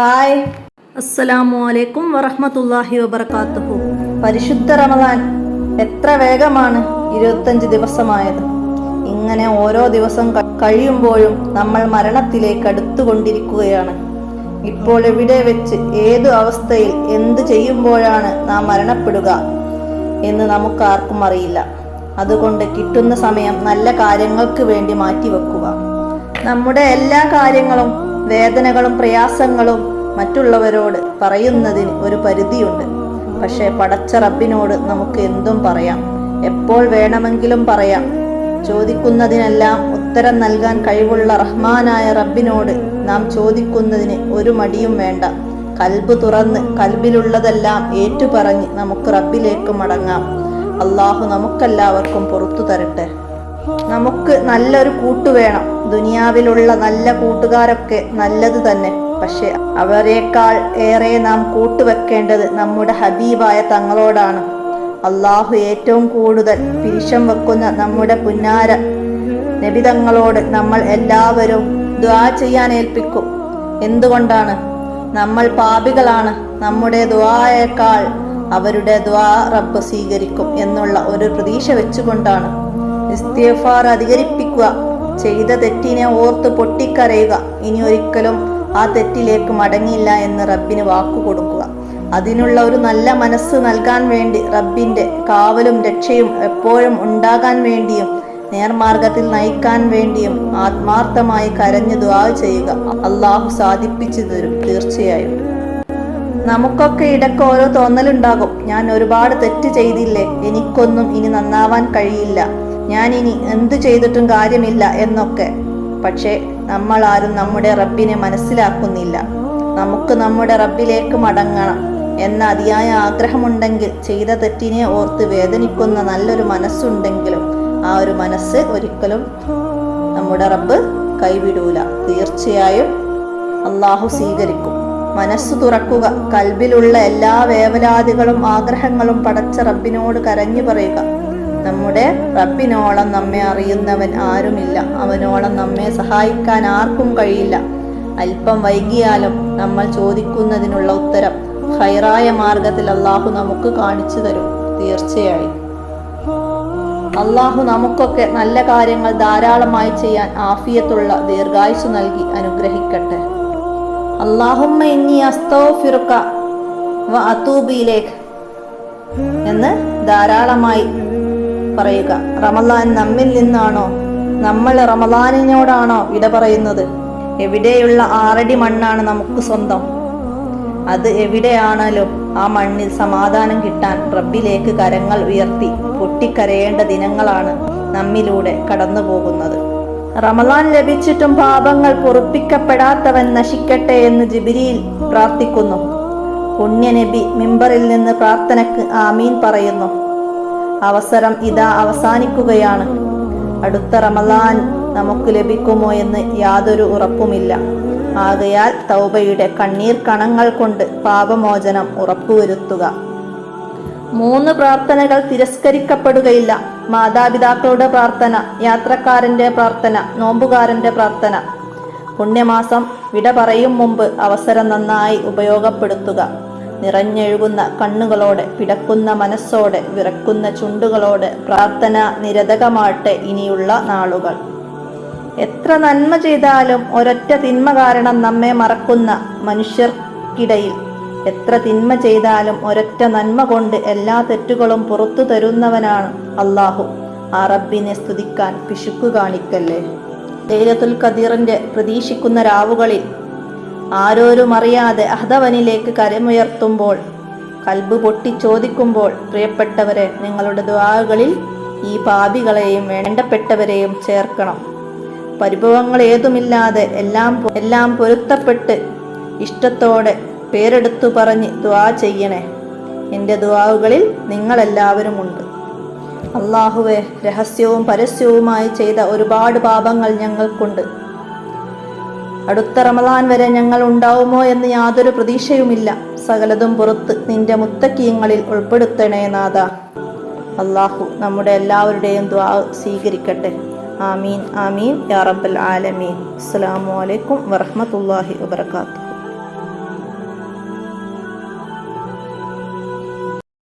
Hi, അസ്സലാമു അലൈക്കും വറഹ്മത്തുള്ളാഹി വബറകാതുഹു. പരിശുദ്ധ റമദാൻ എത്ര വേഗമാണ് 25 ദിവസമായത്. ഇങ്ങനെ ഓരോ ദിവസം കഴിയുമ്പോഴും നമ്മൾ മരണത്തിലേക്ക് അടുത്തുകൊണ്ടിരിക്കുകയാണ്. ഇപ്പോൾ എവിടെ വെച്ച് ഏതു അവസ്ഥയിൽ എന്ത് ചെയ്യുമ്പോഴാണ് നാം മരണപ്പെടുക എന്ന് നമുക്കാർക്കും അറിയില്ല. അതുകൊണ്ട് കിട്ടുന്ന സമയം നല്ല കാര്യങ്ങൾക്ക് വേണ്ടി മാറ്റിവെക്കുക. നമ്മുടെ എല്ലാ കാര്യങ്ങളും വേദനകളും പ്രയാസങ്ങളും മറ്റുള്ളവരോട് പറയുന്നതിന് ഒരു പരിധിയുണ്ട്. പക്ഷേ പടച്ച റബ്ബിനോട് നമുക്ക് എന്തും പറയാം, എപ്പോൾ വേണമെങ്കിലും പറയാം. ചോദിക്കുന്നതിനെല്ലാം ഉത്തരം നൽകാൻ കഴിവുള്ള റഹ്മാനായ റബ്ബിനോട് നാം ചോദിക്കുന്നതിന് ഒരു മടിയും വേണ്ട. കൽബ് തുറന്ന് കൽബിലുള്ളതെല്ലാം ഏറ്റുപറഞ്ഞ് നമുക്ക് റബ്ബിലേക്ക് മടങ്ങാം. അള്ളാഹു നമുക്കെല്ലാവർക്കും പുറത്തു തരട്ടെ. നമുക്ക് നല്ലൊരു കൂട്ടു വേണം. ദുനിയാവിലുള്ള നല്ല കൂട്ടുകാരൊക്കെ നല്ലത് തന്നെ. പക്ഷെ അവരെക്കാൾ ഏറെ നാം കൂട്ടുവെക്കേണ്ടത് നമ്മുടെ ഹബീബായ തങ്ങളോടാണ്. അള്ളാഹു ഏറ്റവും കൂടുതൽ പിരിശം വെക്കുന്ന നമ്മുടെ പുന്നാര നബി തങ്ങളോട് നമ്മൾ എല്ലാവരും ദുആ ചെയ്യാൻ ഏൽപ്പിക്കും. എന്തുകൊണ്ടാണ്? നമ്മൾ പാപികളാണ്. നമ്മുടെ ദുആയേക്കാൾ അവരുടെ ദുആ റബ്ബ് സ്വീകരിക്കും എന്നുള്ള ഒരു പ്രതീക്ഷ വെച്ചുകൊണ്ടാണ്. ഇസ്തിഗ്ഫാർ അധികരിപ്പിക്കുക. ചെയ്ത തെറ്റിനെ ഓർത്ത് പൊട്ടിക്കരയുക. ഇനി ഒരിക്കലും ആ തെറ്റിലേക്ക് മടങ്ങില്ല എന്ന് റബ്ബിന് വാക്കു കൊടുക്കുക. അതിനുള്ള ഒരു നല്ല മനസ്സ് നൽകാൻ വേണ്ടി റബ്ബിന്റെ കാവലും രക്ഷയും എപ്പോഴും ഉണ്ടാകാൻ വേണ്ടിയും നേർമാർഗത്തിൽ നയിക്കാൻ വേണ്ടിയും ആത്മാർത്ഥമായി കരഞ്ഞു ദുആ ചെയ്യുക. അള്ളാഹു സാധിപ്പിച്ചു തരും തീർച്ചയായും. നമുക്കൊക്കെ ഇടയ്ക്ക് ഓരോ തോന്നലുണ്ടാകും. ഞാൻ ഒരുപാട് തെറ്റ് ചെയ്തില്ലേ, എനിക്കൊന്നും ഇനി നന്നാവാൻ കഴിയില്ല, ഞാൻ ഇനി എന്തു ചെയ്തിട്ടും കാര്യമില്ല എന്നൊക്കെ. പക്ഷേ നമ്മൾ ആരും നമ്മുടെ റബ്ബിനെ മനസ്സിലാക്കുന്നില്ല. നമുക്ക് നമ്മുടെ റബ്ബിലേക്ക് മടങ്ങണം എന്ന അതിയായ ആഗ്രഹമുണ്ടെങ്കിൽ, ചെയ്ത തെറ്റിനെ ഓർത്ത് വേദനിക്കുന്ന നല്ലൊരു മനസ്സുണ്ടെങ്കിലും ആ ഒരു മനസ്സ് ഒരിക്കലും നമ്മുടെ റബ്ബ് കൈവിടൂല. തീർച്ചയായും അള്ളാഹു സ്വീകരിക്കും. മനസ്സ് തുറക്കുക. കൽബിലുള്ള എല്ലാ വേവലാതികളും ആഗ്രഹങ്ങളും പടച്ച റബ്ബിനോട് കരഞ്ഞു പറയുക. നമ്മുടെ റബ്ബിനോളം നമ്മെ അറിയുന്നവൻ ആരുമില്ല. അവനോളം നമ്മെ സഹായിക്കാൻ ആർക്കും കഴിയില്ല. അല്പം വൈകിയാലും നമ്മൾ ചോദിക്കുന്നതിനുള്ള ഉത്തരം ഖൈറായ മാർഗത്തിൽ അള്ളാഹു നമുക്ക് കാണിച്ചു തരും തീർച്ചയായും. അള്ളാഹു നമുക്കൊക്കെ നല്ല കാര്യങ്ങൾ ധാരാളമായി ചെയ്യാൻ ആഫിയത്തുള്ള ദീർഘായുസ്സു നൽകി അനുഗ്രഹിക്കട്ടെ. അല്ലാഹുമ്മ ഇന്നി അസ്തഗ്ഫിറുക വ അതൂബു ഇലൈക് എന്ന് ധാരാളമായി പറയുക. റമളാൻ നമ്മിൽ നിന്നാണോ? നമ്മൾ റമളാനിനോടാണോ വിട പറയുന്നത്? എവിടെയുള്ള 6 അടി മണ്ണാണ് നമുക്ക് സ്വന്തം. അത് എവിടെയാണേലും ആ മണ്ണിൽ സമാധാനം കിട്ടാൻ റബ്ബിലേക്ക് കരങ്ങൾ ഉയർത്തി പൊട്ടിക്കരയേണ്ട ദിനങ്ങളാണ് നമ്മിലൂടെ കടന്നു പോകുന്നത്. റമളാൻ ലഭിച്ചിട്ടും പാപങ്ങൾ പൊറുപ്പിക്കപ്പെടാത്തവൻ നശിക്കട്ടെ എന്ന് ജിബ്രീൽ പ്രാർത്ഥിക്കുന്നു. പുണ്യനബി മിമ്പറിൽ നിന്ന് പ്രാർത്ഥനക്ക് ആമീൻ പറയുന്നു. അവസരം ഇതാ അവസാനിക്കുകയാണ്. അടുത്ത റമളാൻ നമുക്ക് ലഭിക്കുമോ എന്ന് യാതൊരു ഉറപ്പുമില്ല. ആകയാൽ തൗബയുടെ കണ്ണീർ കണങ്ങൾ കൊണ്ട് പാപമോചനം ഉറപ്പുവരുത്തുക. 3 പ്രാർത്ഥനകൾ തിരസ്കരിക്കപ്പെടുകയില്ല. മാതാപിതാക്കളുടെ പ്രാർത്ഥന, യാത്രക്കാരന്റെ പ്രാർത്ഥന, നോമ്പുകാരന്റെ പ്രാർത്ഥന. പുണ്യമാസം വിട പറയും മുമ്പ് അവസരം നന്നായി ഉപയോഗപ്പെടുത്തുക. നിറഞ്ഞെഴുകുന്ന കണ്ണുകളോടെ, പിടക്കുന്ന മനസ്സോടെ, വിറക്കുന്ന ചുണ്ടുകളോടെ പ്രാർത്ഥന നിരതകമാട്ടെ ഇനിയുള്ള നാളുകൾ. എത്ര നന്മ ചെയ്താലും ഒരൊറ്റ തിന്മ കാരണം നമ്മെ മറക്കുന്ന മനുഷ്യർക്കിടയിൽ എത്ര തിന്മ ചെയ്താലും ഒരൊറ്റ നന്മ കൊണ്ട് എല്ലാ തെറ്റുകളും പുറത്തു തരുന്നവനാണ് അള്ളാഹു. ആ റബ്ബിനെ സ്തുതിക്കാൻ പിശുക്കു കാണിക്കല്ലേ. ലൈലത്തുൽ ഖദറിന്റെ പ്രതീക്ഷിക്കുന്ന രാവുകളിൽ ആരോരും അറിയാതെ അഹദവനിലേക്ക് കരമുയർത്തുമ്പോൾ, കൽബ് പൊട്ടി ചോദിക്കുമ്പോൾ, പ്രിയപ്പെട്ടവരെ, നിങ്ങളുടെ ദുആകളിൽ ഈ പാപികളെയും വേണ്ടപ്പെട്ടവരെയും ചേർക്കണം. പരിഭവങ്ങൾ ഏതുമില്ലാതെ എല്ലാം പൊരുത്തപ്പെട്ട് ഇഷ്ടത്തോടെ പേരെടുത്തു പറഞ്ഞ് ദുആ ചെയ്യണേ. എൻ്റെ ദുആകളിൽ നിങ്ങളെല്ലാവരുമുണ്ട്. അല്ലാഹുവേ, രഹസ്യവും പരസ്യവുമായി ചെയ്ത ഒരുപാട് പാപങ്ങൾ ഞങ്ങൾക്കുണ്ട്. അടുത്ത റമളാൻ വരെ ഞങ്ങൾ ഉണ്ടാവുമോ എന്ന് യാതൊരു പ്രതീക്ഷയുമില്ല. സകലതും പുറത്ത് നിന്റെ മുത്തക്കീങ്ങളിൽ ഉൾപ്പെടുത്തണേ നാഥ. അല്ലാഹു നമ്മുടെ എല്ലാവരുടെയും ദുആ സ്വീകരിക്കട്ടെ. ആമീൻ ആമീൻ യാ റബ്ബൽ ആലമീൻ. അസ്സലാമു അലൈക്കും വറഹ്മത്തുള്ളാഹി വബറകാതുഹു.